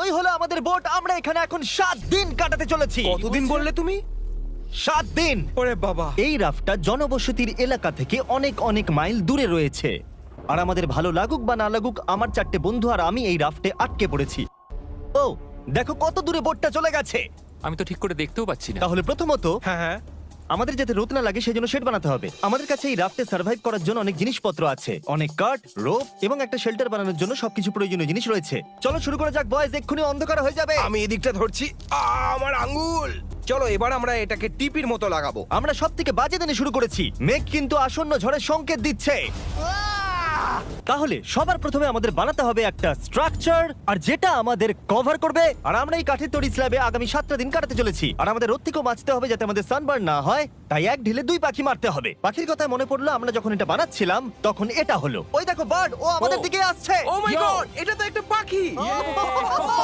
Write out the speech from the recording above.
এই হলো আমাদের বোট। আমরা এখানে এখন 7 দিন কাটাতে চলেছি। কতদিন বললে তুমি? 7 দিন। ওরে বাবা। এই রাফটা জনবসতির এলাকা থেকে অনেক অনেক মাইল দূরে রয়েছে। আর আমাদের ভালো লাগুক বা না লাগুক, আমার 4টে বন্ধু আর আমি এই রাফটে আটকে পড়েছি। ও দেখো কত দূরে বোটটা চলে গেছে। আমি তো ঠিক করে দেখতেও পাচ্ছি না। তাহলে প্রথমত হ্যাঁ হ্যাঁ। আমাদের যাতে রোদ না লাগে সেজন্য শেড বানাতে হবে। আমাদের কাছে এই রাফটে সার্ভাইভ করার জন্য অনেক জিনিসপত্র আছে, অনেক কাঠ, রোপ এবং একটা শেল্টার বানানোর জন্য সবকিছু প্রয়োজনীয় জিনিস রয়েছে। চলো শুরু করা যাক বয়েজ, এক্ষুনি অন্ধকার হয়ে যাবে। আমি এদিকটা ধরছি। আমার আঙ্গুল। চলো এবার আমরা এটাকে টিপির মতো লাগাবো। আমরা সব থেকে বাজে দিনে শুরু করেছি, মেঘ কিন্তু আসন্ন ঝড়ের সংকেত দিচ্ছে। তাহলে সবার প্রথমে আমাদের বানাতে হবে একটা স্ট্রাকচার, আর যেটা আমাদের কভার করবে। আর আমরা এই কাঠের তৈরি স্ল্যাবে আগামী 7টা দিন কাটাতে চলেছি। আর আমাদের রোদ থেকেও বাঁচতে হবে যাতে আমাদের সানবার্ন না হয়। তাই এক ঢিলে 2 পাখি মারতে হবে। পাখির কথা মনে পড়লো, আমরা যখন এটা বানাচ্ছিলাম তখন এটা হলো, ওই দেখো বার্ড, ও আমাদের দিকে আসছে। ও মাই গড, এটা তো একটা পাখি।